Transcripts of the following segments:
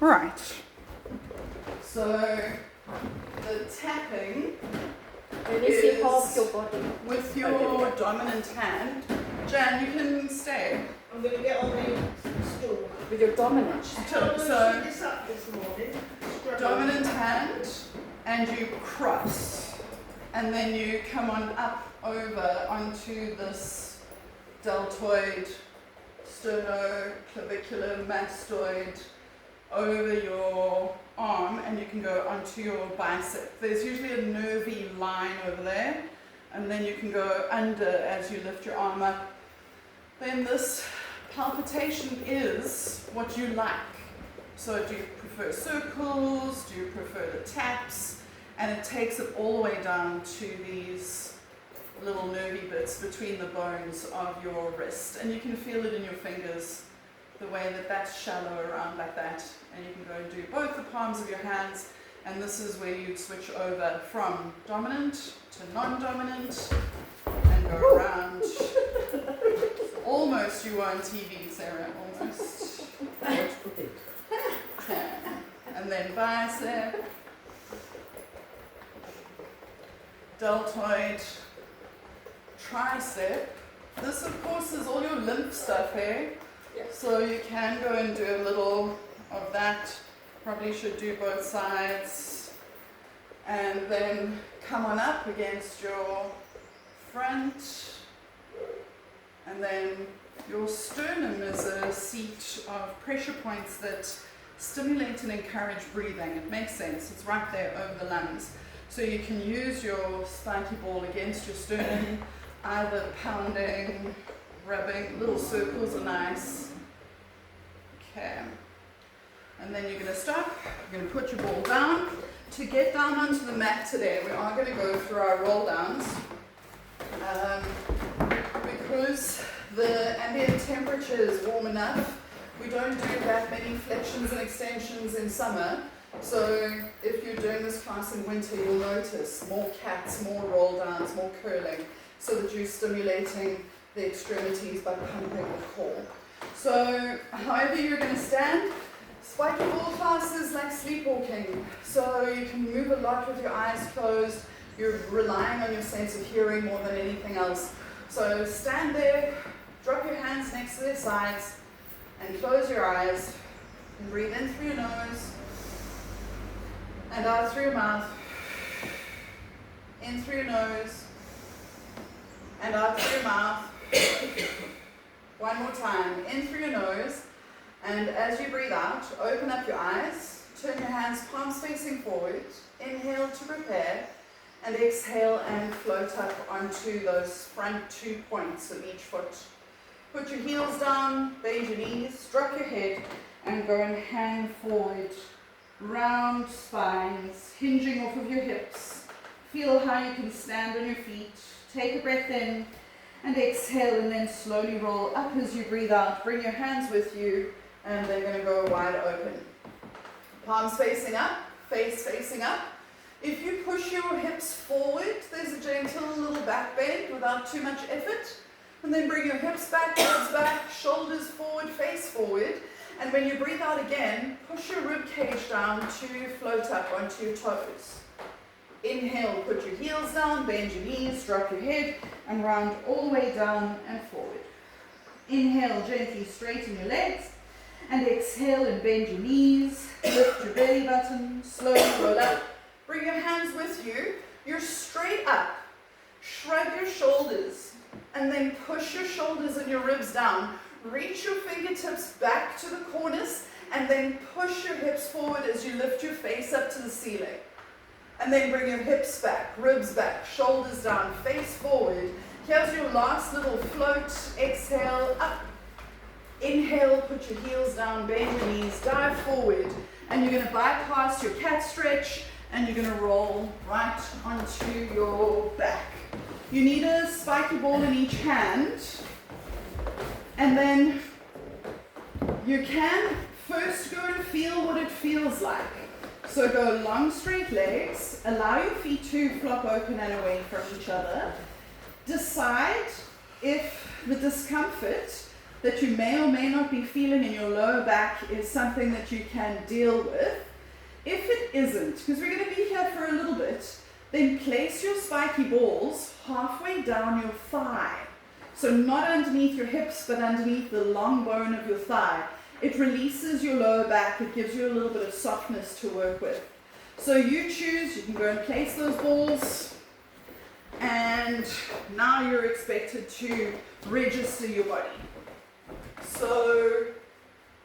Right. So the tapping Release half your body. with your dominant hand. Jan, you can stay. I'm going to get on the stool. With your dominant. So This up this morning. dominant hand, and you cross, and then you come on up over onto this deltoid, sternoclavicular mastoid over your arm, and you can go onto your bicep. There's usually a nervy line over there, and then you can go under as you lift your arm up. Then this palpitation is what you like. So do you prefer circles? Do you prefer the taps? And it takes it all the way down to these little nervy bits between the bones of your wrist. And you can feel it in your fingers, the way that that's shallow around like that. And you can go and do both the palms of your hands. And this is where you'd switch over from dominant to non-dominant and go around. Almost you were on TV, Sarah, almost. And then bicep, deltoid, tricep. This, of course, is all your lymph stuff here. Yes. So you can go and do a little of that. Probably should do both sides. And then come on up against your front. And then your sternum is a seat of pressure points that stimulate and encourage breathing. It makes sense. It's right there over the lungs. So you can use your spiky ball against your sternum, either pounding, rubbing. Little circles are nice. Okay. And then you're going to stop. You're going to put your ball down. To get down onto the mat today, we are going to go through our roll downs. Because the ambient temperature is warm enough, we don't do that many flexions and extensions in summer. So if you're doing this class in winter, you'll notice more cats, more roll downs, more curling, so that you're stimulating the extremities by pumping the core. So however you're going to stand, spiky ball class is like sleepwalking. So you can move a lot with your eyes closed. You're relying on your sense of hearing more than anything else. So stand there, drop your hands next to their sides, and close your eyes. And breathe in through your nose, and out through your mouth. In through your nose, and out through your mouth. One more time. In through your nose, and as you breathe out, open up your eyes. Turn your hands palms facing forward. Inhale to prepare. And exhale and float up onto those front 2 points of each foot. Put your heels down, bend your knees, drop your head, and go and hang forward. Round spines, hinging off of your hips. Feel how you can stand on your feet. Take a breath in and exhale, and then slowly roll up as you breathe out. Bring your hands with you, and they're going to go wide open. Palms facing up, face facing up. If you push your hips forward, there's a gentle little back bend without too much effort. And then bring your hips back, ribs back, shoulders forward, face forward. And when you breathe out again, push your rib cage down to float up onto your toes. Inhale, put your heels down, bend your knees, drop your head, and round all the way down and forward. Inhale, gently straighten your legs. And exhale and bend your knees, lift your belly button, slowly roll up. Bring your hands with you. You're straight up. Shrug your shoulders and then push your shoulders and your ribs down. Reach your fingertips back to the corners and then push your hips forward as you lift your face up to the ceiling. And then bring your hips back, ribs back, shoulders down, face forward. Here's your last little float. Exhale, up. Inhale, put your heels down, bend your knees, dive forward. And you're going to bypass your cat stretch. And you're going to roll right onto your back. You need a spiky ball in each hand. And then you can first go and feel what it feels like. So go long straight legs. Allow your feet to flop open and away from each other. Decide if the discomfort that you may or may not be feeling in your lower back is something that you can deal with. If it isn't, because we're going to be here for a little bit, then place your spiky balls halfway down your thigh. So not underneath your hips, but underneath the long bone of your thigh. It releases your lower back. It gives you a little bit of softness to work with. So you choose, you can go and place those balls, and now you're expected to register your body. So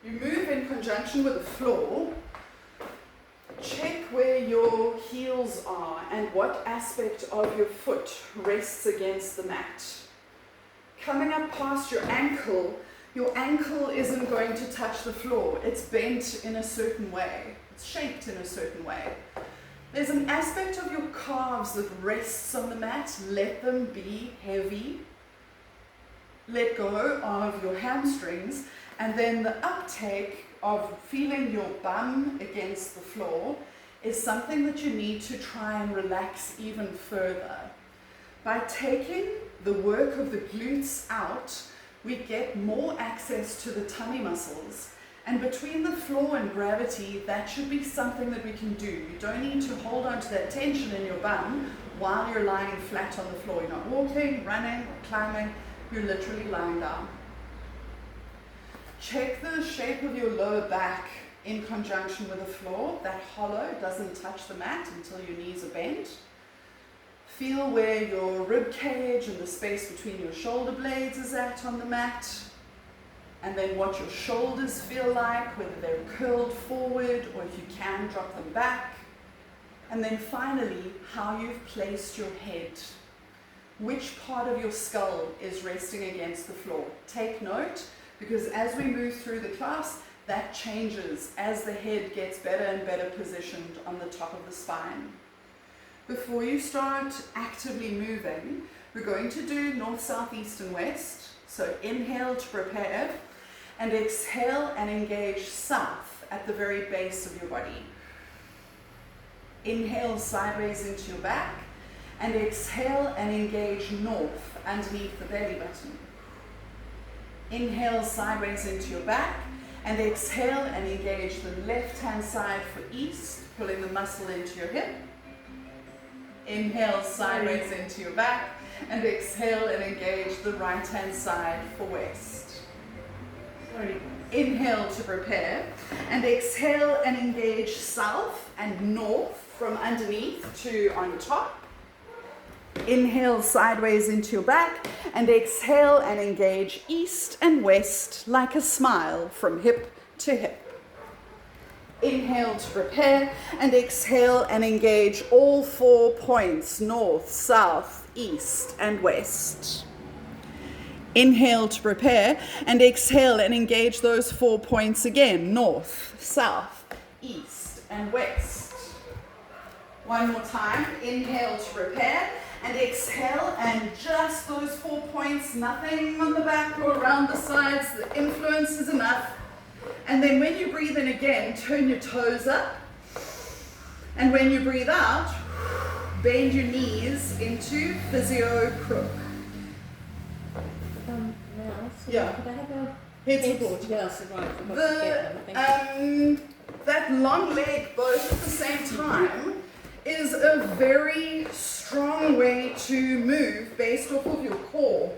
you move in conjunction with the floor. Check where your heels are and what aspect of your foot rests against the mat. Coming up past your ankle isn't going to touch the floor. It's bent in a certain way. It's shaped in a certain way. There's an aspect of your calves that rests on the mat. Let them be heavy. Let go of your hamstrings, and then the uptake of feeling your bum against the floor is something that you need to try and relax even further. By taking the work of the glutes out, we get more access to the tummy muscles. And between the floor and gravity, that should be something that we can do. You don't need to hold on to that tension in your bum while you're lying flat on the floor. You're not walking, running, or climbing. You're literally lying down. Check the shape of your lower back in conjunction with the floor. That hollow doesn't touch the mat until your knees are bent. Feel where your rib cage and the space between your shoulder blades is at on the mat. And then what your shoulders feel like, whether they're curled forward or if you can drop them back. And then finally, how you've placed your head. Which part of your skull is resting against the floor? Take note, because as we move through the class, that changes as the head gets better and better positioned on the top of the spine. Before you start actively moving, we're going to do north, south, east, and west. So inhale to prepare, and exhale and engage south at the very base of your body. Inhale sideways into your back, and exhale and engage north underneath the belly button. Inhale sideways into your back, and exhale and engage the left hand side for east, pulling the muscle into your hip. Inhale sideways into your back, and exhale and engage the right hand side for west. Inhale to prepare, and exhale and engage south and north from underneath to on top. Inhale sideways into your back, and exhale and engage east and west like a smile from hip to hip. Inhale to prepare, and exhale and engage all 4 points, north, south, east, and west. Inhale to prepare, and exhale and engage those 4 points again, north, south, east, and west. One more time. Inhale to prepare, and exhale, and just those 4 points, nothing on the back or around the sides. The influence is enough. And then when you breathe in again, turn your toes up. And when you breathe out, bend your knees into physio crook. Now, so Yeah. could I have a Head support. Yes, right. I forgot to get them. Thank you. That long leg both at the same time is a very strong way to move based off of your core.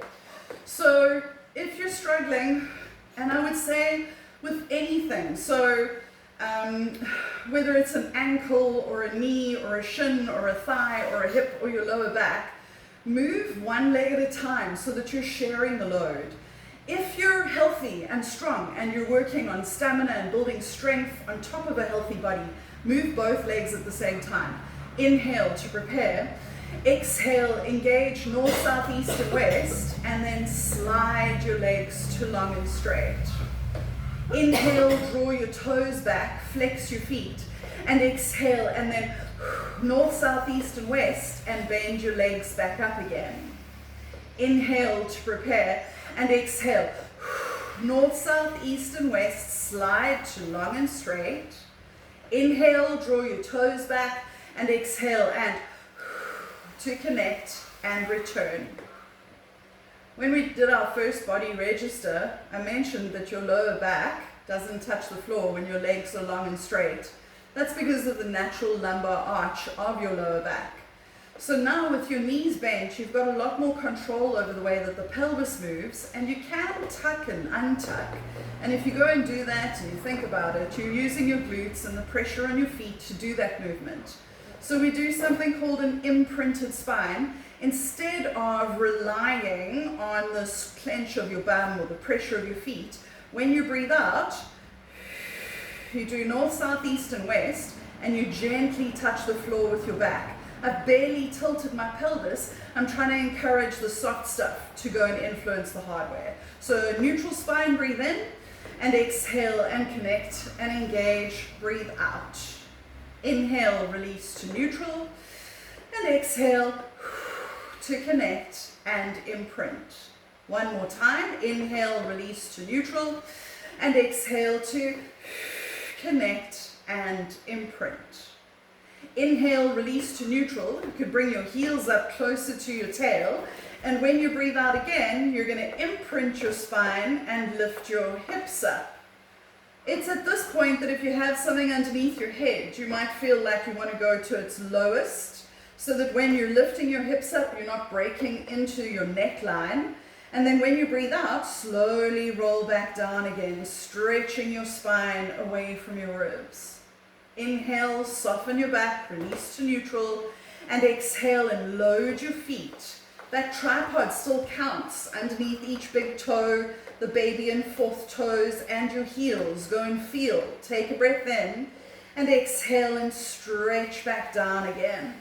So if you're struggling, and I would say with anything, so whether it's an ankle or a knee or a shin or a thigh or a hip or your lower back, move one leg at a time so that you're sharing the load. If you're healthy and strong and you're working on stamina and building strength on top of a healthy body, move both legs at the same time. Inhale to prepare. Exhale, engage north, south, east, and west, and then slide your legs to long and straight. Inhale, draw your toes back, flex your feet, and exhale, and then north, south, east, and west, and bend your legs back up again. Inhale to prepare, and exhale, north, south, east, and west, slide to long and straight. Inhale, draw your toes back, and exhale, and to connect and return. When we did our first body register, I mentioned that your lower back doesn't touch the floor when your legs are long and straight. That's because of the natural lumbar arch of your lower back. So now with your knees bent, you've got a lot more control over the way that the pelvis moves, and you can tuck and untuck. And if you go and do that and you think about it, you're using your glutes and the pressure on your feet to do that movement. So we do something called an imprinted spine. Instead of relying on this clench of your bum or the pressure of your feet, when you breathe out, you do north, south, east, and west, and you gently touch the floor with your back. I've barely tilted my pelvis. I'm trying to encourage the soft stuff to go and influence the hardware. So neutral spine, breathe in, and exhale and connect and engage, breathe out. Inhale, release to neutral, and exhale to connect and imprint. One more time, inhale, release to neutral, and exhale to connect and imprint. Inhale, release to neutral. You could bring your heels up closer to your tail, and when you breathe out again, you're going to imprint your spine and lift your hips up. It's at this point that if you have something underneath your head, you might feel like you want to go to its lowest, so that when you're lifting your hips up, you're not breaking into your neckline. And then when you breathe out, slowly roll back down again, stretching your spine away from your ribs. Inhale, soften your back, release to neutral, and exhale and load your feet. That tripod still counts underneath each big toe, the baby and fourth toes, and your heels. Go and feel. Take a breath in, and exhale and stretch back down again.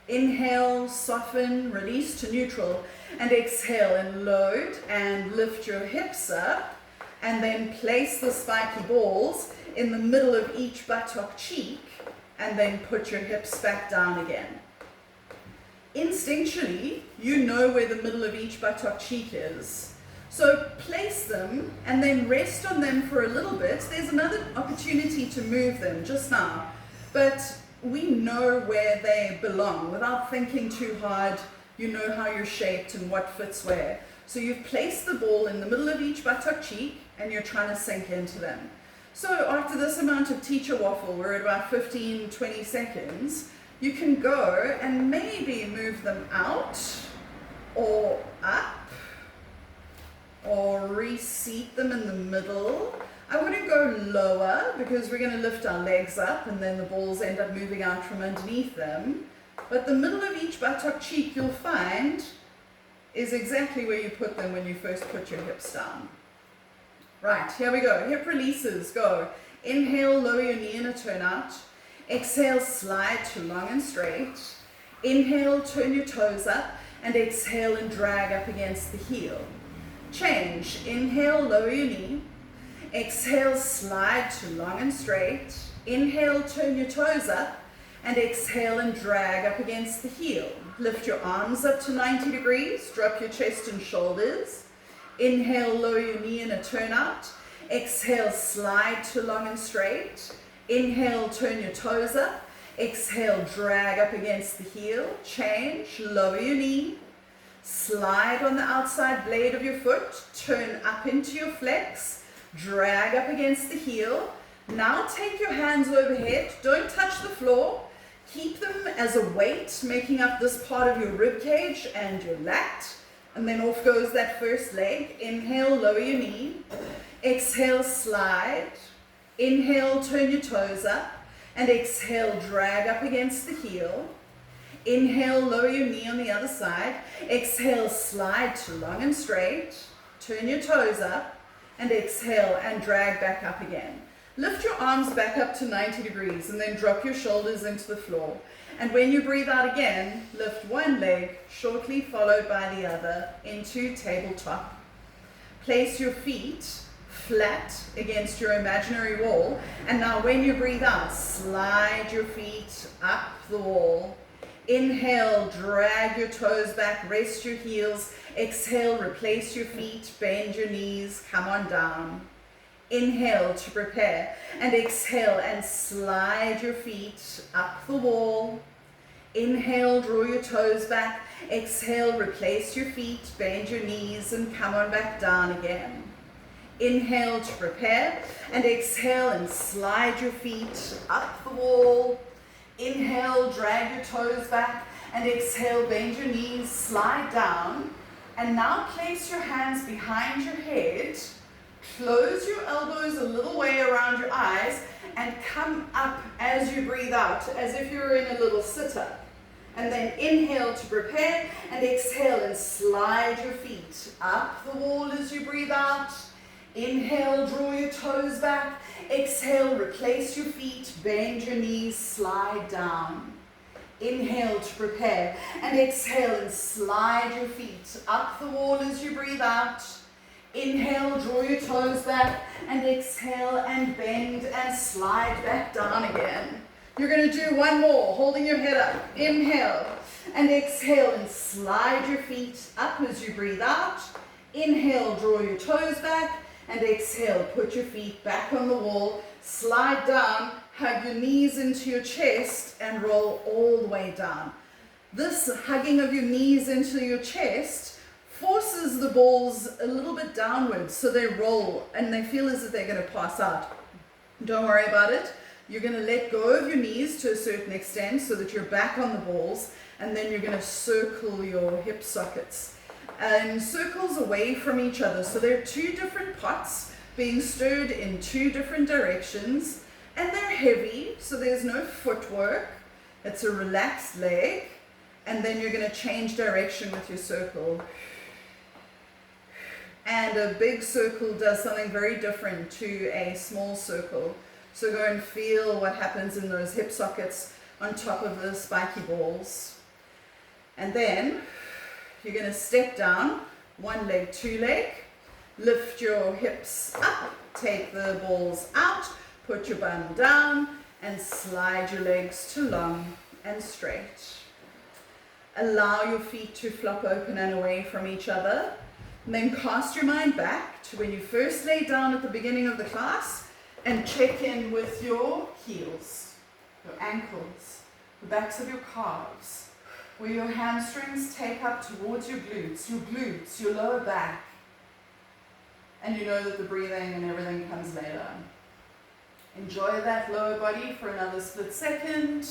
Inhale, soften, release to neutral, and exhale and load and lift your hips up, and then place the spiky balls in the middle of each buttock cheek, and then put your hips back down again. Instinctually, you know where the middle of each buttock cheek is. So place them and then rest on them for a little bit. There's another opportunity to move them just now, but we know where they belong without thinking too hard. You know how you're shaped and what fits where. So you've placed the ball in the middle of each buttock cheek and you're trying to sink into them. So after this amount of teacher waffle, we're at about 15-20 seconds, you can go and maybe move them out or up or reseat them in the middle. I wouldn't go lower because we're going to lift our legs up and then the balls end up moving out from underneath them. But the middle of each buttock cheek, you'll find, is exactly where you put them when you first put your hips down. Right, here we go. Hip releases, go. Inhale, lower your knee in a turnout. Exhale, slide to long and straight. Inhale, turn your toes up, and exhale and drag up against the heel. Change. Inhale, lower your knee. Exhale, slide to long and straight. Inhale, turn your toes up, and exhale and drag up against the heel. Lift your arms up to 90 degrees. Drop your chest and shoulders. Inhale, lower your knee in a turnout. Exhale, slide to long and straight. Inhale, turn your toes up. Exhale, drag up against the heel. Change, lower your knee. Slide on the outside blade of your foot. Turn up into your flex. Drag up against the heel. Now take your hands overhead. Don't touch the floor. Keep them as a weight, making up this part of your rib cage and your lat. And then off goes that first leg. Inhale, lower your knee. Exhale, slide. Inhale, turn your toes up. And exhale, drag up against the heel. Inhale, lower your knee on the other side. Exhale, slide to long and straight. Turn your toes up. And exhale and drag back up again. Lift your arms back up to 90 degrees and then drop your shoulders into the floor. And when you breathe out again, lift one leg, shortly followed by the other, into tabletop. Place your feet flat against your imaginary wall. And now when you breathe out, slide your feet up the wall. Inhale, drag your toes back, rest your heels. Exhale, replace your feet, bend your knees, come on down. Inhale to prepare, and exhale and slide your feet up the wall. Inhale, draw your toes back. Exhale, replace your feet, bend your knees and come on back down again. Inhale to prepare and exhale and slide your feet up the wall. Inhale, drag your toes back and exhale, bend your knees, slide down. And now place your hands behind your head. Close your elbows a little way around your eyes and come up as you breathe out, as if you're in a little sit-up. And then inhale to prepare and exhale and slide your feet up the wall as you breathe out. Inhale, draw your toes back. Exhale, replace your feet, bend your knees, slide down. Inhale to prepare and exhale and slide your feet up the wall as you breathe out. Inhale, draw your toes back and exhale and bend and slide back down again. You're going to do one more, holding your head up. Inhale and exhale and slide your feet up as you breathe out. Inhale, draw your toes back and exhale, put your feet back on the wall. Slide down, hug your knees into your chest and roll all the way down. This hugging of your knees into your chest forces the balls a little bit downwards so they roll and they feel as if they're going to pass out. Don't worry about it. You're going to let go of your knees to a certain extent so that you're back on the balls, and then you're going to circle your hip sockets and circles away from each other. So there are two different pots being stirred in two different directions, and they're heavy, so there's no footwork. It's a relaxed leg, and then you're going to change direction with your circle. And a big circle does something very different to a small circle. So go and feel what happens in those hip sockets on top of the spiky balls. And then you're going to step down, one leg, two leg, lift your hips up, take the balls out, put your bum down, and slide your legs to long and straight. Allow your feet to flop open and away from each other. And then cast your mind back to when you first lay down at the beginning of the class and check in with your heels, your ankles, the backs of your calves, where your hamstrings take up towards your glutes, your lower back. And you know that the breathing and everything comes later. Enjoy that lower body for another split second.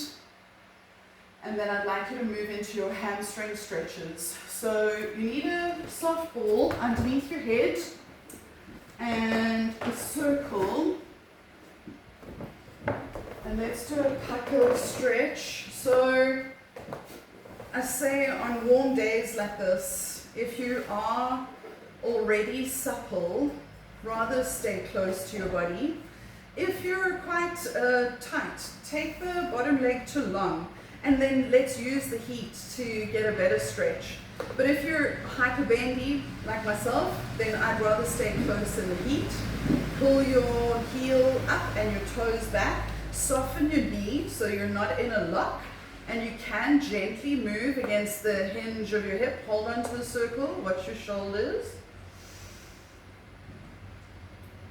And then I'd like you to move into your hamstring stretches. So you need a soft ball underneath your head and a circle. And let's do a pucker stretch. So I say on warm days like this, if you are already supple, rather stay close to your body. If you're quite tight, take the bottom leg to long. And then let's use the heat to get a better stretch. But if you're hyperbendy like myself, then I'd rather stay close in the heat. Pull your heel up and your toes back. Soften your knee so you're not in a lock. And you can gently move against the hinge of your hip. Hold on to the circle, watch your shoulders.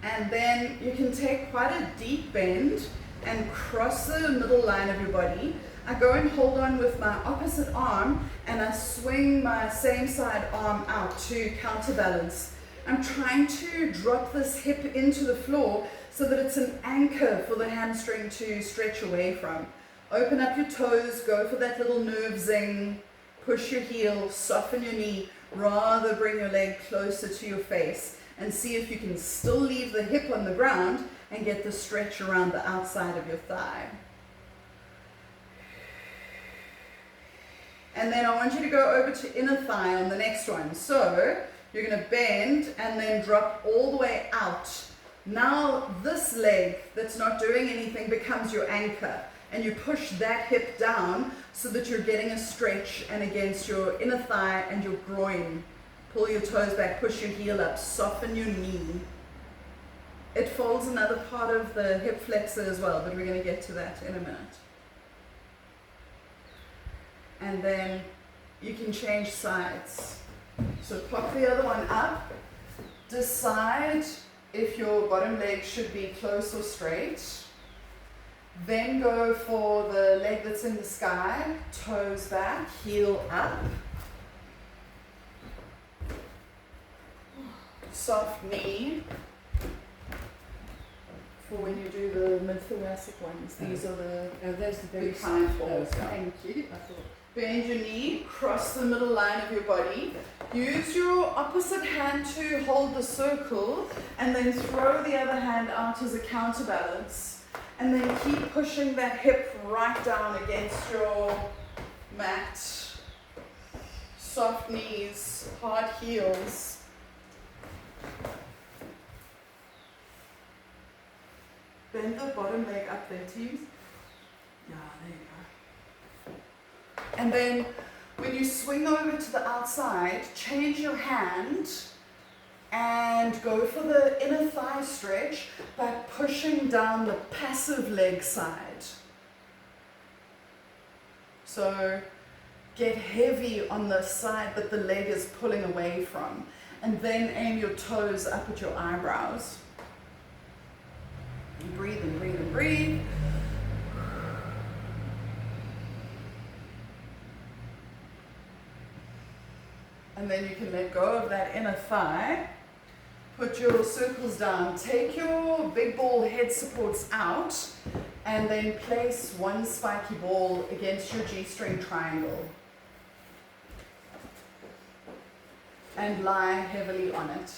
And then you can take quite a deep bend and cross the middle line of your body. I go and hold on with my opposite arm and I swing my same side arm out to counterbalance. I'm trying to drop this hip into the floor so that it's an anchor for the hamstring to stretch away from. Open up your toes, go for that little nerve zing, push your heel, soften your knee, rather bring your leg closer to your face and see if you can still leave the hip on the ground and get the stretch around the outside of your thigh. And then I want you to go over to inner thigh on the next one. So you're going to bend and then drop all the way out. Now this leg that's not doing anything becomes your anchor. And you push that hip down so that you're getting a stretch and against your inner thigh and your groin. Pull your toes back, push your heel up, soften your knee. It folds another part of the hip flexor as well, but we're going to get to that in a minute. And then you can change sides. So pop the other one up. Decide if your bottom leg should be close or straight. Then go for the leg that's in the sky, toes back, heel up. Soft knee for when you do the mid-thoracic ones. These are the those are very big kind soft. balls. Those are. Thank you. I thought. Bend your knee, cross the middle line of your body. Use your opposite hand to hold the circle and then throw the other hand out as a counterbalance. And then keep pushing that hip right down against your mat. Soft knees, hard heels. Bend the bottom leg up there, teams. Yeah, there you go. And then when you swing over to the outside, change your hand and go for the inner thigh stretch by pushing down the passive leg side. So get heavy on the side that the leg is pulling away from, and then aim your toes up at your eyebrows. And breathe and breathe and breathe. And then you can let go of that inner thigh. Put your circles down. Take your big ball head supports out and then place one spiky ball against your G-string triangle. And lie heavily on it.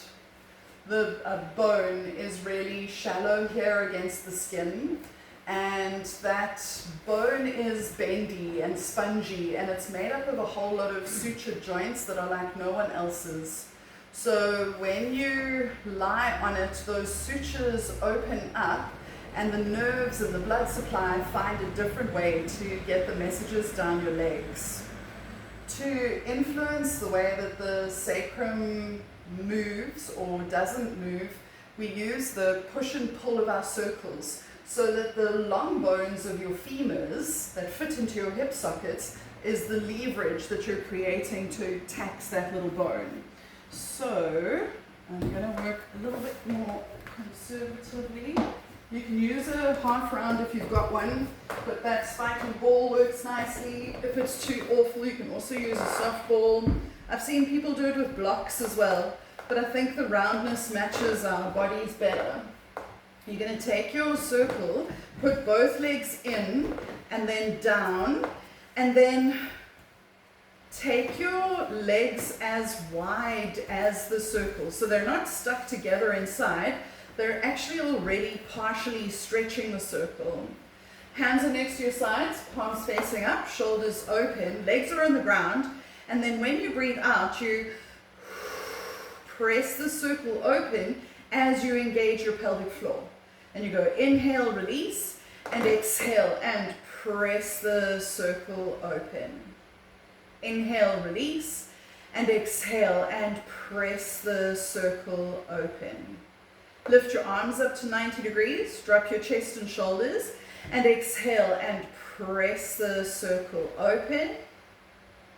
The bone is really shallow here against the skin, and that bone is bendy and spongy, and it's made up of a whole lot of sutured joints that are like no one else's. So when you lie on it, those sutures open up and the nerves and the blood supply find a different way to get the messages down your legs. To influence the way that the sacrum moves or doesn't move, we use the push and pull of our circles so that the long bones of your femurs that fit into your hip sockets is the leverage that you're creating to tax that little bone. So I'm going to work a little bit more conservatively. You can use a half round if you've got one, but that spiky ball works nicely. If it's too awful, you can also use a soft ball. I've seen people do it with blocks as well, but I think the roundness matches our bodies better. You're going to take your circle, put both legs in and then down, and then take your legs as wide as the circle. So they're not stuck together inside. They're actually already partially stretching the circle. Hands are next to your sides, palms facing up, shoulders open, legs are on the ground, and then when you breathe out, you press the circle open as you engage your pelvic floor. And you go inhale, release, and exhale, and press the circle open. Inhale, release, and exhale, and press the circle open. Lift your arms up to 90 degrees, drop your chest and shoulders, and exhale and press the circle open.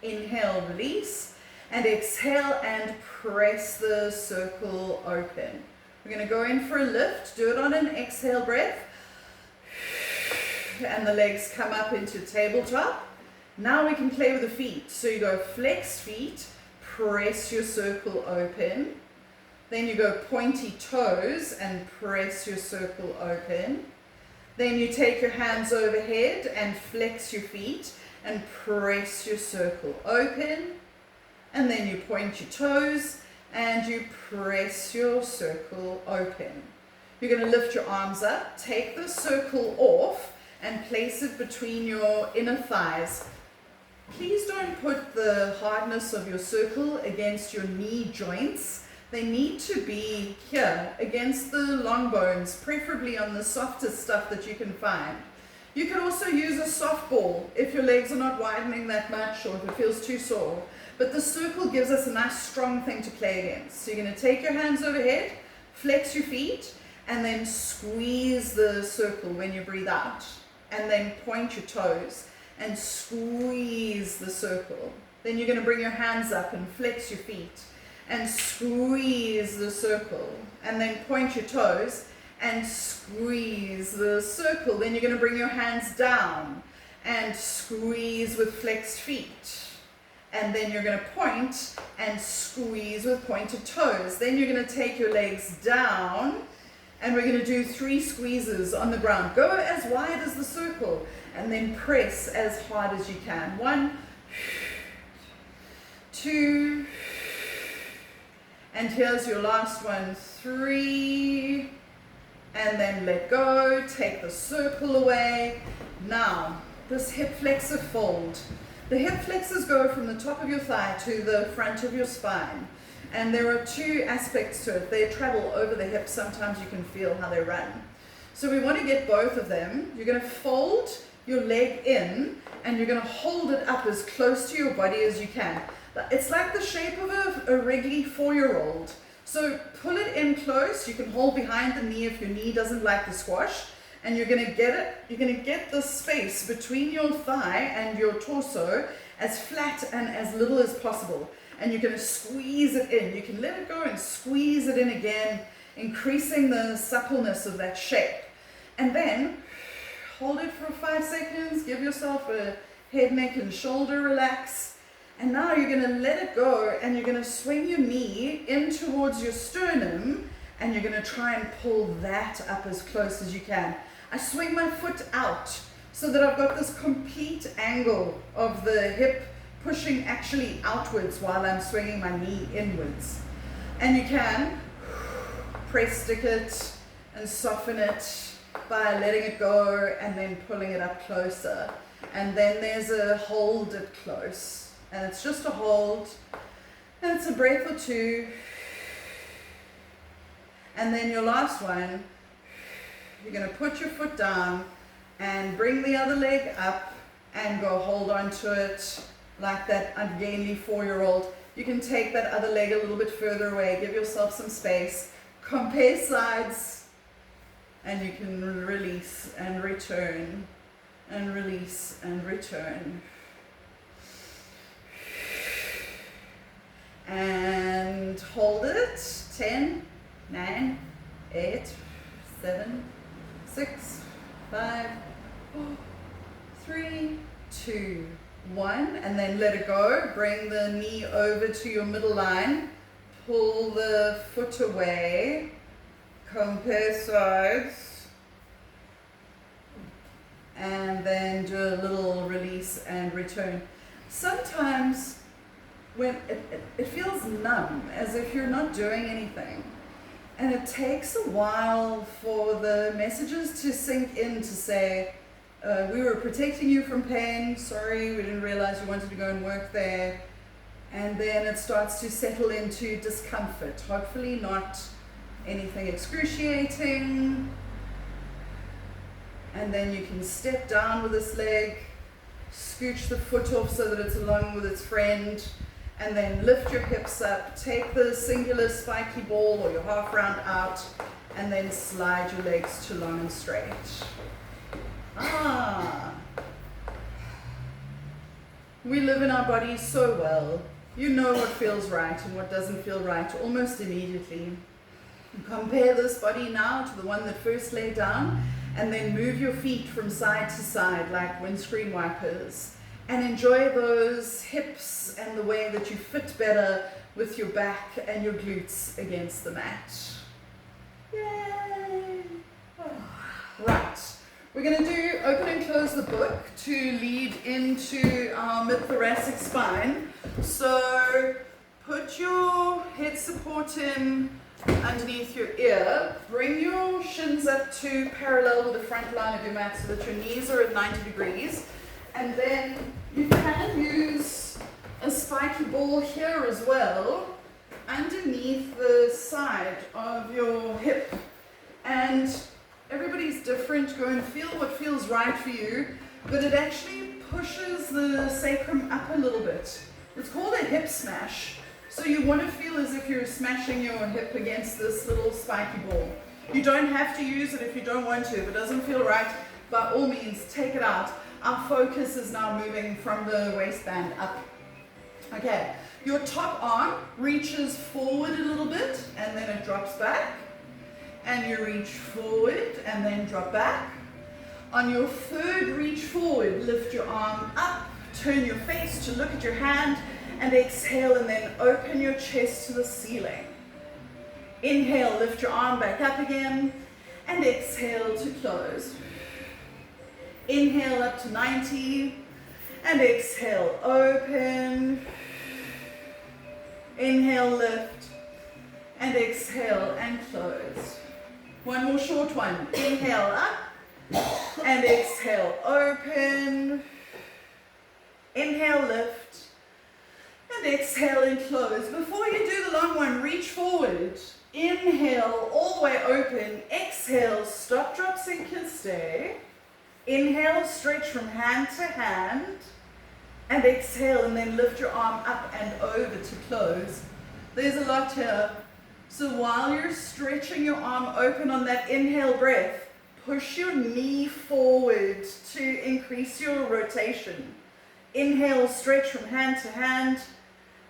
Inhale, release, and exhale and press the circle open. We're going to go in for a lift, do it on an exhale breath, and the legs come up into tabletop. Now we can play with the feet. So you go flexed feet, press your circle open. Then you go pointy toes and press your circle open. Then you take your hands overhead and flex your feet and press your circle open. And then you point your toes and you press your circle open. You're going to lift your arms up, take the circle off and place it between your inner thighs. Please don't put the hardness of your circle against your knee joints. They need to be here against the long bones, preferably on the softest stuff that you can find. You can also use a soft ball if your legs are not widening that much or if it feels too sore. But the circle gives us a nice strong thing to play against. So you're going to take your hands overhead, flex your feet, and then squeeze the circle when you breathe out. And then point your toes and squeeze the circle. Then you're going to bring your hands up and flex your feet and squeeze the circle, and then point your toes and squeeze the circle. Then you're going to bring your hands down and squeeze with flexed feet. And then you're going to point and squeeze with pointed toes. Then you're going to take your legs down and we're going to do 3 squeezes on the ground. Go as wide as the circle and then press as hard as you can. 1, 2, and here's your last one, 3, and then let go, take the circle away. Now, this hip flexor fold. The hip flexors go from the top of your thigh to the front of your spine. And there are 2 aspects to it. They travel over the hips. Sometimes you can feel how they run. So we want to get both of them. You're going to fold your leg in and you're going to hold it up as close to your body as you can. It's like the shape of a wriggly 4-year-old. So pull it in close. You can hold behind the knee if your knee doesn't like the squash. And you're going to get it. You're going to get the space between your thigh and your torso as flat and as little as possible. And you're going to squeeze it in. You can let it go and squeeze it in again, increasing the suppleness of that shape. And then hold it for 5 seconds. Give yourself a head, neck, and shoulder relax. And now you're going to let it go and you're going to swing your knee in towards your sternum and you're going to try and pull that up as close as you can. I swing my foot out so that I've got this complete angle of the hip pushing actually outwards while I'm swinging my knee inwards. And you can press stick it and soften it by letting it go and then pulling it up closer. And then there's a hold it close. And it's just a hold. And it's a breath or 2. And then your last one, you're going to put your foot down and bring the other leg up and go hold on to it like that ungainly 4-year-old. You can take that other leg a little bit further away, give yourself some space, compare sides, and you can release and return, and release and return. And hold it, 10, 9, 8, 7, 6, 5, 4, 3, 2, 1, and then let it go. Bring the knee over to your middle line. Pull the foot away. Compare sides. And then do a little release and return. Sometimes when it feels numb, as if you're not doing anything. And it takes a while for the messages to sink in to say, we were protecting you from pain, sorry, we didn't realize you wanted to go and work there. And then it starts to settle into discomfort, hopefully not anything excruciating. And then you can step down with this leg, scooch the foot off so that it's along with its friend, and then lift your hips up, take the singular spiky ball or your half round out, and then slide your legs to long and straight. We live in our bodies so well. You know what feels right and what doesn't feel right almost immediately. Compare this body now to the one that first lay down, and then move your feet from side to side like windscreen wipers. And enjoy those hips and the way that you fit better with your back and your glutes against the mat. Yay! Right. We're going to do open and close the book to lead into our mid-thoracic spine. So put your head support in underneath your ear. Bring your shins up to parallel with the front line of your mat so that your knees are at 90 degrees. And then you can use a spiky ball here as well underneath the side of your hip. And everybody's different. Go and feel what feels right for you, but it actually pushes the sacrum up a little bit. It's called a hip smash. So you want to feel as if you're smashing your hip against this little spiky ball. You don't have to use it if you don't want to. If it doesn't feel right, by all means, take it out. Our focus is now moving from the waistband up. Okay, your top arm reaches forward a little bit and then it drops back. and you reach forward and then drop back. On your third reach forward, lift your arm up, turn your face to look at your hand, and exhale and then open your chest to the ceiling. Inhale, lift your arm back up again, and exhale to close. Inhale up to 90, and exhale, open. Inhale, lift, and exhale and close. One more short one. Inhale up, and exhale, open. Inhale, lift, and exhale and close. Before you do the long one, reach forward. Inhale, all the way open. Exhale, stop, drop, sink, and stay. Inhale, stretch from hand to hand. And exhale, and then lift your arm up and over to close. There's a lot here. So while you're stretching your arm open on that inhale breath, push your knee forward to increase your rotation. Inhale, stretch from hand to hand,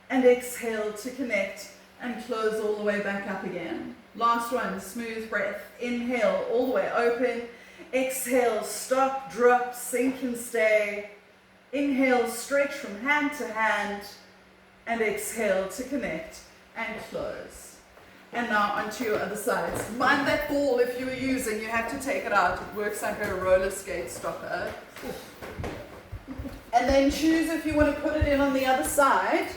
and exhale to connect and close all the way back up again. Last one, smooth breath. Inhale, all the way open. Exhale, stop, drop, sink and stay. Inhale, stretch from hand to hand, and exhale to connect and close. And now onto your other sides. Mind that ball if you were using, you have to take it out. It works like a roller skate stopper. And then choose if you want to put it in on the other side,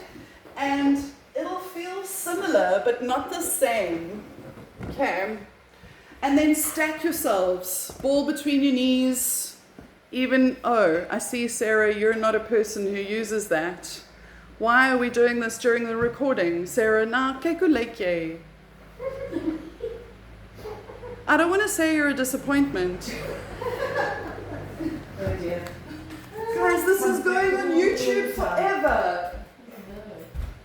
and it'll feel similar but not the same. Okay. And then stack yourselves, ball between your knees. Even, oh, I see, Sarah, you're not a person who uses that. Why are we doing this during the recording? Sarah, na kekuleke. I don't want to say you're a disappointment. Oh dear. Guys, this is going on YouTube forever.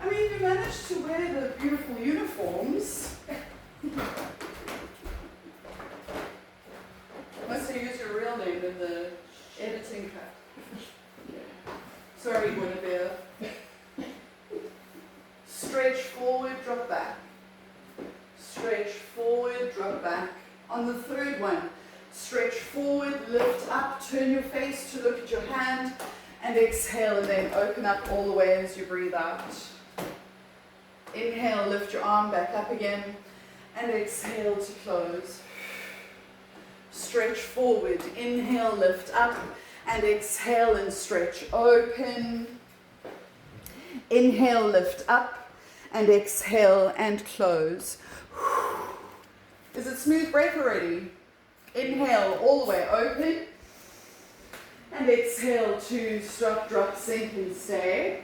I mean, you managed to wear the beautiful uniforms. Must have used your real name in the editing cut. Sorry, Guinevere. Stretch forward, drop back. Stretch forward, drop back. On the third one, stretch forward, lift up, turn your face to look at your hand, and exhale, and then open up all the way as you breathe out. Inhale, lift your arm back up again, and exhale to close. Stretch forward, inhale, lift up, and exhale and stretch open. Inhale, lift up, and exhale and close. Is it smooth breath already? Inhale, all the way open, and exhale to stop, drop, sink, and stay.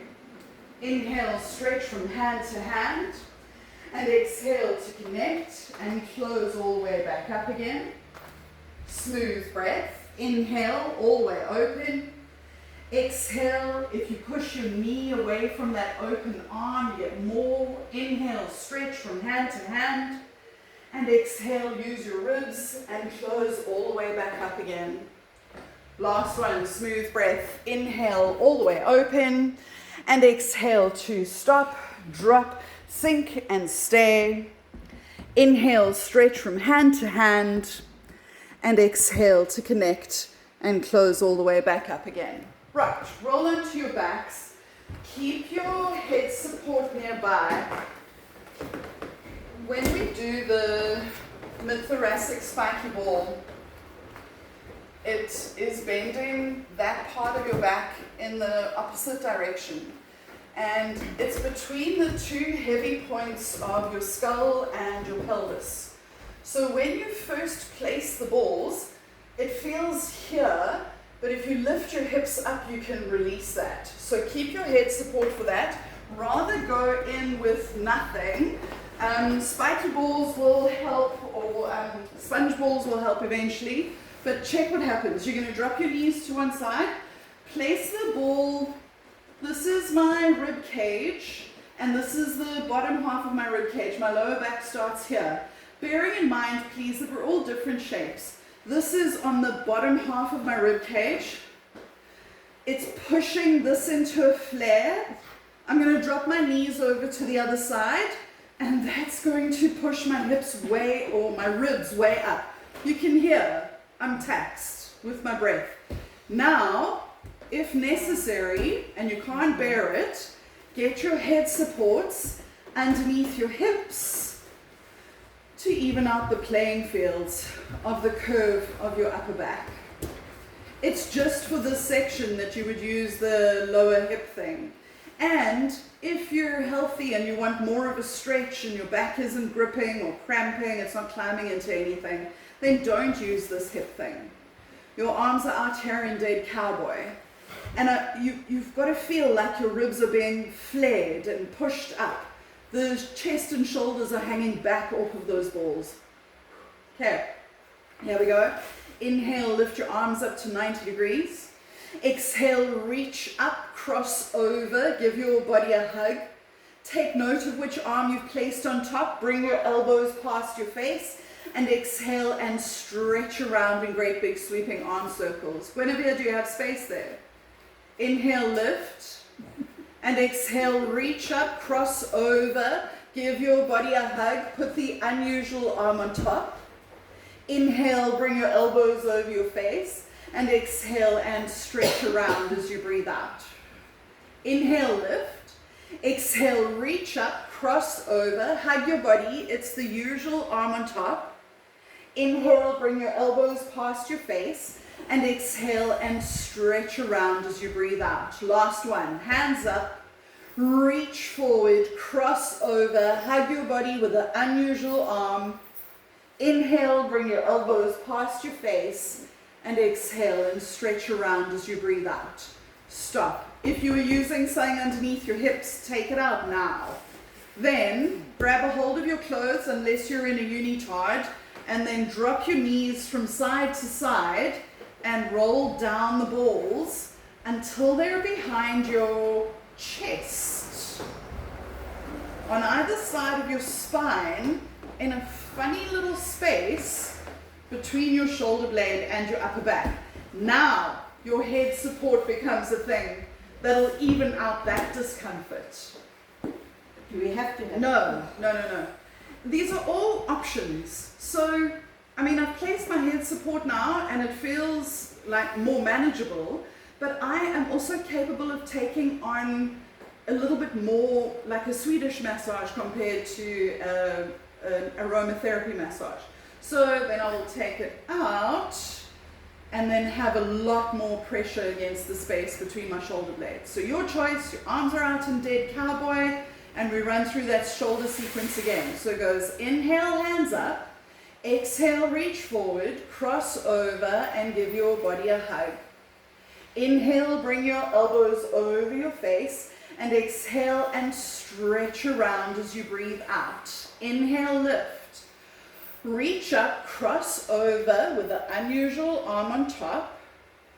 Inhale, stretch from hand to hand, and exhale to connect and close all the way back up again. Smooth breath. Inhale, all the way open. Exhale, if you push your knee away from that open arm, you get more. Inhale, stretch from hand to hand. And exhale, use your ribs and close all the way back up again. Last one, smooth breath. Inhale, all the way open. And exhale to stop, drop, sink and stay. Inhale, stretch from hand to hand. And exhale to connect and close all the way back up again. Right, roll onto your backs. Keep your head support nearby. When we do the mid-thoracic spiky ball, it is bending that part of your back in the opposite direction. And it's between the two heavy points of your skull and your pelvis. So when you first place the balls, it feels here, but if you lift your hips up, you can release that. So keep your head support for that. Rather go in with nothing. Spiky balls will help, or sponge balls will help eventually, but check what happens. You're going to drop your knees to one side, place the ball. This is my rib cage, and this is the bottom half of my rib cage. My lower back starts here. Bearing in mind, please, that we're all different shapes. This is on the bottom half of my rib cage. It's pushing this into a flare. I'm going to drop my knees over to the other side. And that's going to push my hips way, or my ribs way up. You can hear I'm taxed with my breath. Now, if necessary, and you can't bear it, get your head supports underneath your hips to even out the playing fields of the curve of your upper back. It's just for this section that you would use the lower hip thing. And if you're healthy and you want more of a stretch and your back isn't gripping or cramping, it's not climbing into anything, then don't use this hip thing. Your arms are out here in dead cowboy. And you've got to feel like your ribs are being flared and pushed up. The chest and shoulders are hanging back off of those balls. Okay, here we go. Inhale, lift your arms up to 90 degrees. Exhale, reach up, cross over, give your body a hug. Take note of which arm you've placed on top. Bring your elbows past your face. And exhale and stretch around in great big sweeping arm circles. Guinevere, do you have space there? Inhale, lift. And exhale, reach up, cross over. Give your body a hug. Put the unusual arm on top. Inhale, bring your elbows over your face. And exhale and stretch around as you breathe out. Inhale, lift. Exhale, reach up, cross over, hug your body. It's the usual arm on top. Inhale, bring your elbows past your face. And exhale and stretch around as you breathe out. Last one, hands up, reach forward, cross over, hug your body with an unusual arm. Inhale, bring your elbows past your face. And exhale and stretch around as you breathe out. Stop. If you were using something underneath your hips, take it out now. Then grab a hold of your clothes unless you're in a unitard, and then drop your knees from side to side and roll down the balls until they're behind your chest. On either side of your spine, in a funny little space between your shoulder blade and your upper back. Now your head support becomes a thing that'll even out that discomfort. Do we have to have No. These are all options. So, I mean, I've placed my head support now and it feels like more manageable, but I am also capable of taking on a little bit more like a Swedish massage compared to an aromatherapy massage. So then I will take it out and then have a lot more pressure against the space between my shoulder blades. So your choice, your arms are out in dead cowboy, and we run through that shoulder sequence again. So it goes inhale, hands up, exhale, reach forward, cross over, and give your body a hug. Inhale, bring your elbows over your face, and exhale and stretch around as you breathe out. Inhale, lift. Reach up, cross over with the unusual arm on top.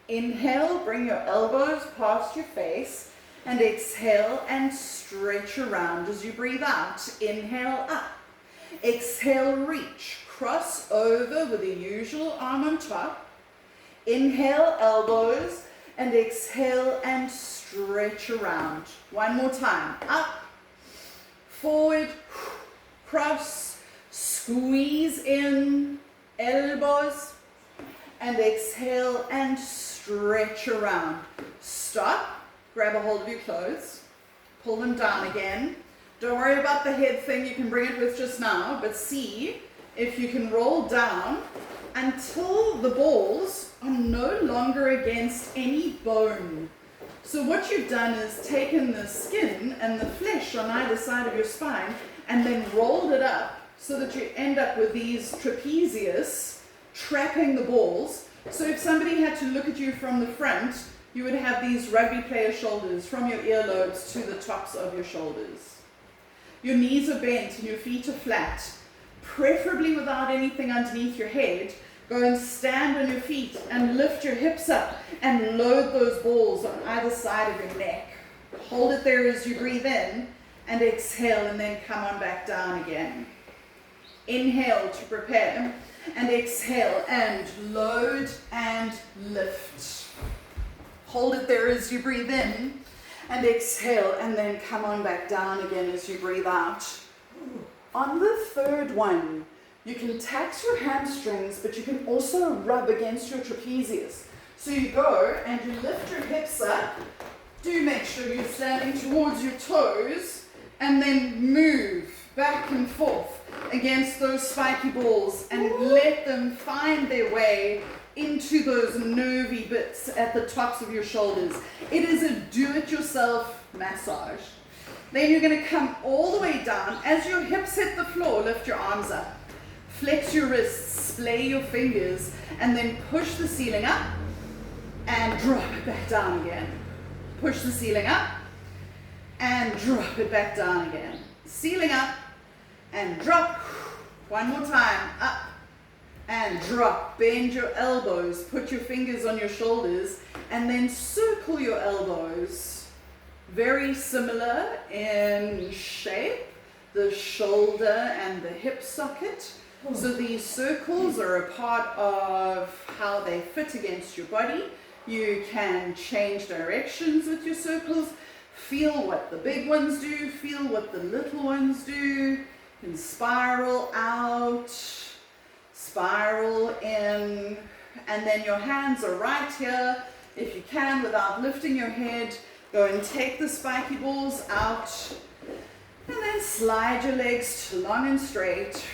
Inhale, bring your elbows past your face. And exhale and stretch around as you breathe out. Inhale up. Exhale, reach. Cross over with the usual arm on top. Inhale, elbows. And exhale and stretch around. One more time. Up, forward, cross, squeeze in, elbows. And exhale and stretch around. Stop. Grab a hold of your clothes, pull them down again. Don't worry about the head thing, you can bring it with just now, but see if you can roll down until the balls are no longer against any bone. So what you've done is taken the skin and the flesh on either side of your spine and then rolled it up so that you end up with these trapezius trapping the balls. So if somebody had to look at you from the front, you would have these rugby player shoulders from your earlobes to the tops of your shoulders. Your knees are bent and your feet are flat, preferably without anything underneath your head. Go and stand on your feet and lift your hips up and load those balls on either side of your neck. Hold it there as you breathe in and exhale, and then come on back down again. Inhale to prepare and exhale and load and lift. Hold it there as you breathe in and exhale, and then come on back down again as you breathe out. On the third one, you can tax your hamstrings, but you can also rub against your trapezius. So you go and you lift your hips up. Do make sure you're standing towards your toes, and then move back and forth against those spiky balls and let them find their way into those nervy bits at the tops of your shoulders. It is a do-it-yourself massage. Then you're going to come all the way down. As your hips hit the floor, lift your arms up. Flex your wrists, splay your fingers, and then push the ceiling up and drop it back down again. Push the ceiling up and drop it back down again. Ceiling up and drop. One more time. Up and drop. Bend your elbows. Put your fingers on your shoulders and then circle your elbows. Very similar in shape, the shoulder and the hip socket. So these circles are a part of how they fit against your body. You can change directions with your circles. Feel what the big ones do, feel what the little ones do. You can spiral out, spiral in, and then your hands are right here. If you can, without lifting your head, go and take the spiky balls out, and then slide your legs long and straight,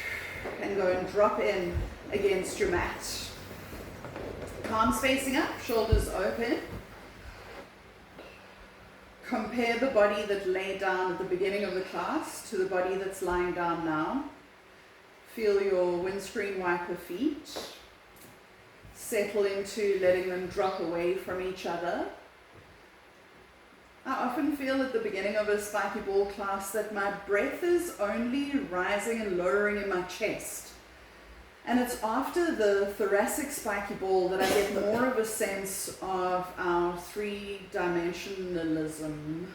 and go and drop in against your mat. Palms facing up, shoulders open. Compare the body that lay down at the beginning of the class to the body that's lying down now. Feel your windscreen wiper feet. Settle into letting them drop away from each other. I often feel at the beginning of a spiky ball class that my breath is only rising and lowering in my chest. And it's after the thoracic spiky ball that I get more of a sense of our three-dimensionalism.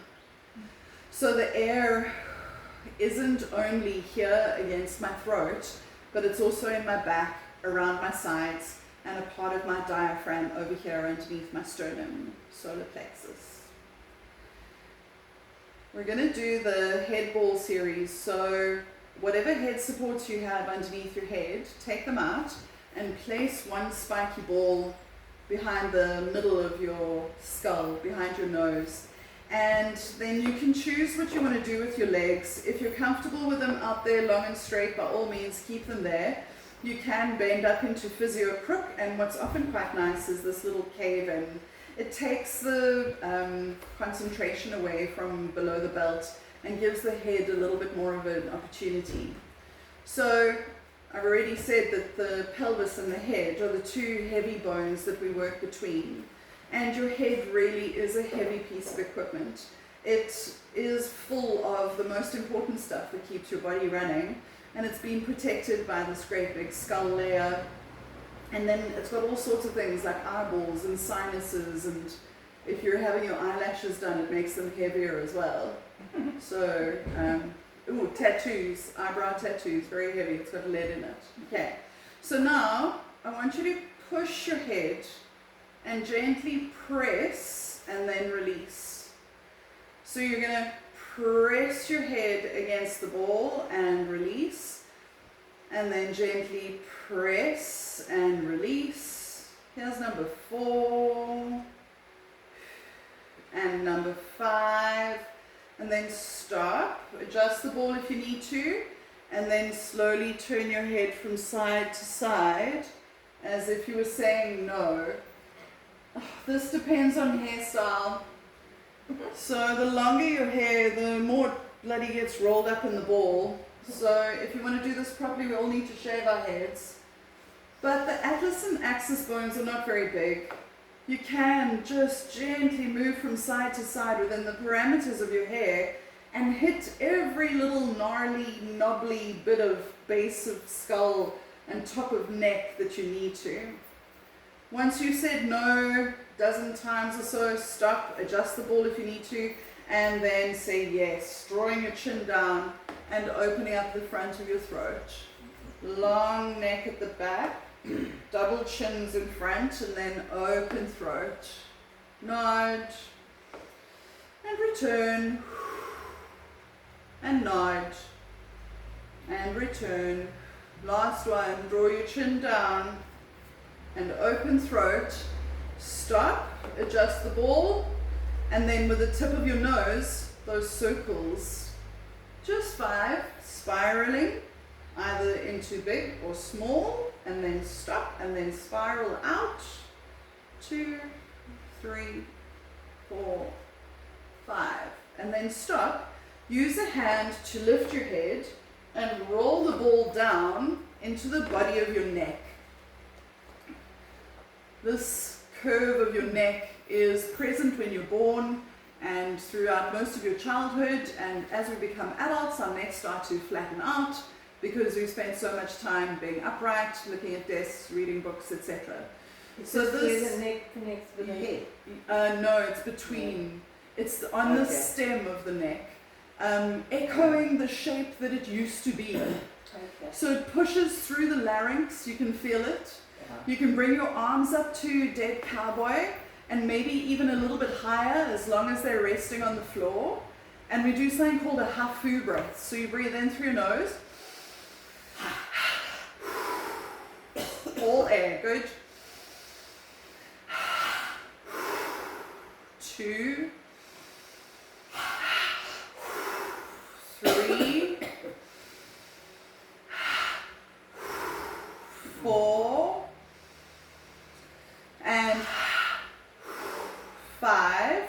So the air isn't only here against my throat, but it's also in my back, around my sides, and a part of my diaphragm over here underneath my sternum, solar plexus. We're going to do the head ball series, so whatever head supports you have underneath your head, take them out and place one spiky ball behind the middle of your skull, behind your nose. And then you can choose what you want to do with your legs. If you're comfortable with them out there long and straight, by all means keep them there. You can bend up into physio crook, and what's often quite nice is this little cave in. It takes the concentration away from below the belt and gives the head a little bit more of an opportunity. So I've already said that the pelvis and the head are the two heavy bones that we work between. And your head really is a heavy piece of equipment. It is full of the most important stuff that keeps your body running, and it's been protected by this great big skull layer. And then it's got all sorts of things like eyeballs and sinuses, and if you're having your eyelashes done, it makes them heavier as well. So, tattoos, eyebrow tattoos, very heavy, it's got lead in it. Okay, so now I want you to push your head and gently press and then release. So you're going to press your head against the ball and release, and then gently press and release. Here's number 4 and number 5, and then stop, adjust the ball if you need to, and then slowly turn your head from side to side as if you were saying no. This depends on hairstyle. So the longer your hair, the more bloody gets rolled up in the ball. So if you want to do this properly, we all need to shave our heads. But the atlas and axis bones are not very big. You can just gently move from side to side within the parameters of your hair and hit every little gnarly, knobbly bit of base of skull and top of neck that you need to. Once you've said no, dozen times or so, stop, adjust the ball if you need to, and then say yes, drawing your chin down and opening up the front of your throat. Long neck at the back, double chins in front, and then open throat. Nod, and return, and nod, and return. Last one, draw your chin down and open throat. Stop, adjust the ball, and then with the tip of your nose, those circles. Just 5, spiraling, either into big or small, and then stop, and then spiral out. 2, 3, 4, 5, and then stop. Use a hand to lift your head and roll the ball down into the body of your neck. This curve of your neck is present when you're born and throughout most of your childhood, and as we become adults our necks start to flatten out because we spend so much time being upright, looking at desks, reading books, etc. So this where the neck connects with the head? No, it's between. It's on the stem of the neck, echoing the shape that it used to be. Okay. So it pushes through the larynx, you can feel it. You can bring your arms up to dead cowboy and maybe even a little bit higher as long as they're resting on the floor. And we do something called a hafu breath. So you breathe in through your nose. All air, good. 2, 3, 4, and 5.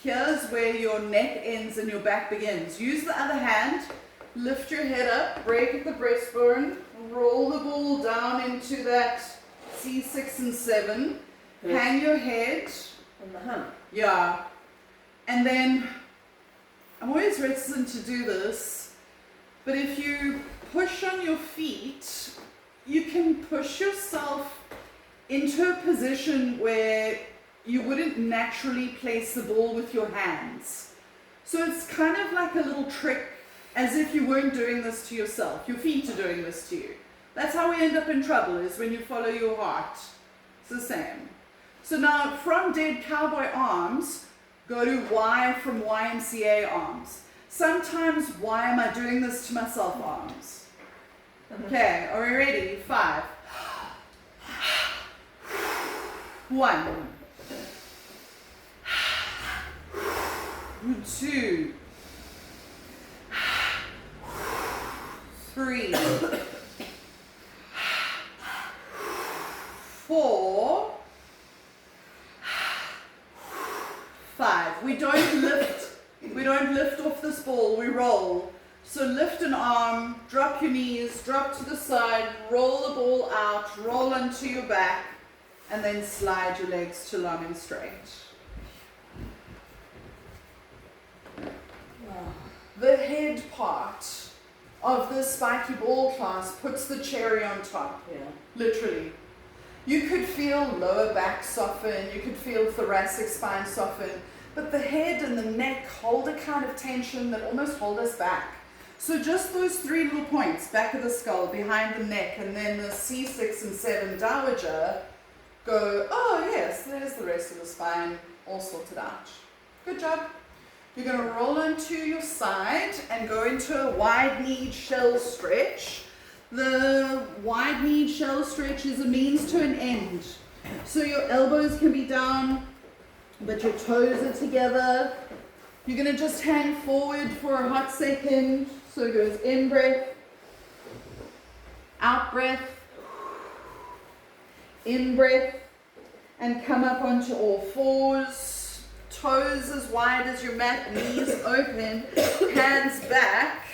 Here's where your neck ends and your back begins. Use the other hand, lift your head up, break at the breastbone, roll the ball down into that C6 and 7, hang your head. On the hump. Yeah. And then, I'm always reticent to do this, but if you push on your feet, you can push yourself into a position where you wouldn't naturally place the ball with your hands. So it's kind of like a little trick, as if you weren't doing this to yourself. Your feet are doing this to you. That's how we end up in trouble, is when you follow your heart. It's the same. So now from dead cowboy arms, go to Y from YMCA arms. Sometimes, why am I doing this to myself arms? Okay, are we ready? 5. 1. 2. 3. 4. 5. We don't lift off this ball, we roll. So lift an arm, drop your knees, drop to the side, roll the ball out, roll onto your back, and then slide your legs to long and straight. The head part of the spiky ball class puts the cherry on top, literally. You could feel lower back soften, you could feel thoracic spine soften, but the head and the neck hold a kind of tension that almost hold us back. So just those 3 little points, back of the skull, behind the neck, and then the C6 and 7 dowager, go, oh yes, there's the rest of the spine, all sorted out. Good job. You're going to roll onto your side and go into a wide-kneed shell stretch. The wide-kneed shell stretch is a means to an end. So your elbows can be down, but your toes are together. You're going to just hang forward for a hot second. So it goes in breath, out breath, in breath, and come up onto all fours. Toes as wide as your mat, knees open, hands back,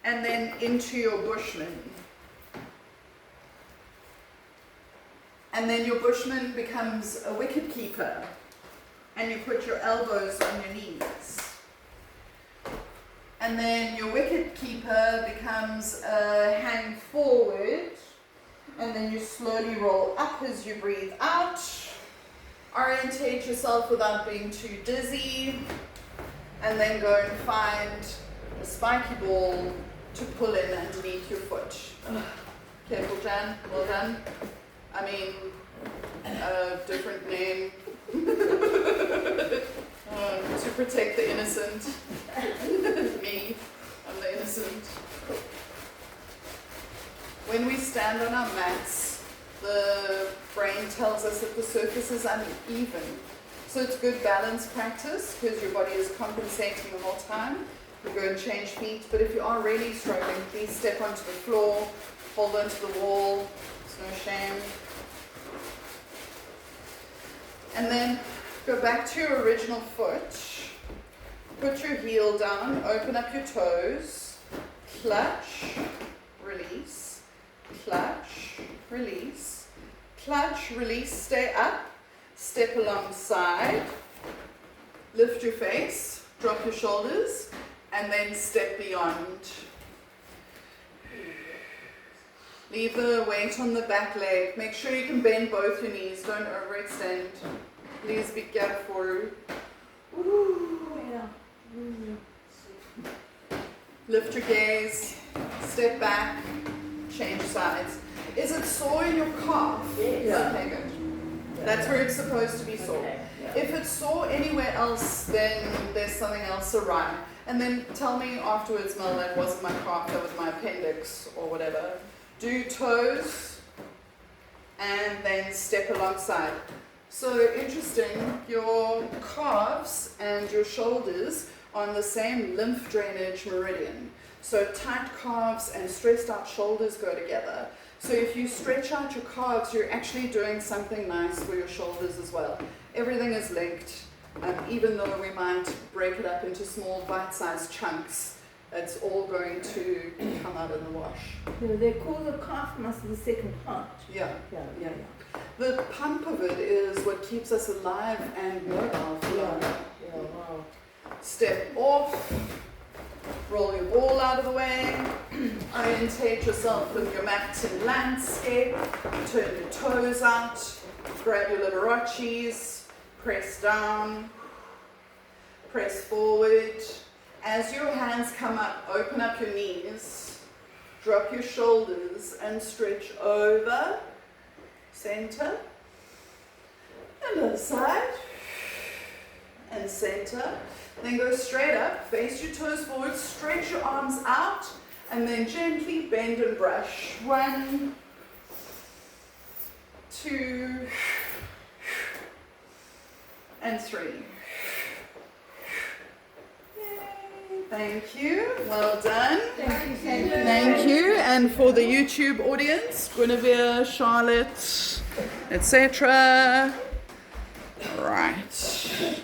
and then into your Bushman. And then your Bushman becomes a wicket keeper, and you put your elbows on your knees. And then your wicket keeper becomes a hang forward, and then you slowly roll up as you breathe out. Orientate yourself without being too dizzy, and then go and find a spiky ball to pull in underneath your foot. Careful, Jan, well done. I mean, a different name. To protect the innocent. Me, I'm the innocent. stand on our mats, the brain tells us that the surface is uneven. So it's good balance practice because your body is compensating the whole time. You go and change feet, but if you are really struggling, please step onto the floor, hold onto the wall, it's no shame. And then go back to your original foot, put your heel down, open up your toes, clutch, release, clutch, release, clutch, release, stay up, step alongside, lift your face, drop your shoulders, and then step beyond. Leave the weight on the back leg. Make sure you can bend both your knees. Don't overextend. Please be careful. Lift your gaze. Step back. Change sides. Is it sore in your calf? Yes. Okay, good. That's where it's supposed to be sore. Okay. If it's sore anywhere else, then there's something else awry. And then tell me afterwards, Mel, that wasn't my calf, that was my appendix or whatever. Do toes and then step alongside. So interesting, your calves and your shoulders are on the same lymph drainage meridian. So tight calves and stressed out shoulders go together. So if you stretch out your calves, you're actually doing something nice for your shoulders as well. Everything is linked, even though we might break it up into small bite-sized chunks. It's all going to come out in the wash. They call the calf muscle the second heart. Yeah. Yeah. The pump of it is what keeps us alive and mobile for long. Yeah, wow. Step off, roll your ball out of the way, orientate yourself with your mat in landscape, turn your toes out, grab your Liberace's, press down, press forward. As your hands come up, open up your knees, drop your shoulders and stretch over, center, and other side, and center. Then go straight up, face your toes forward, stretch your arms out, and then gently bend and brush. 1, 2, and 3. Thank you. Well done. Thank you. Thank you. And for the YouTube audience, Guinevere, Charlotte, etc. Right.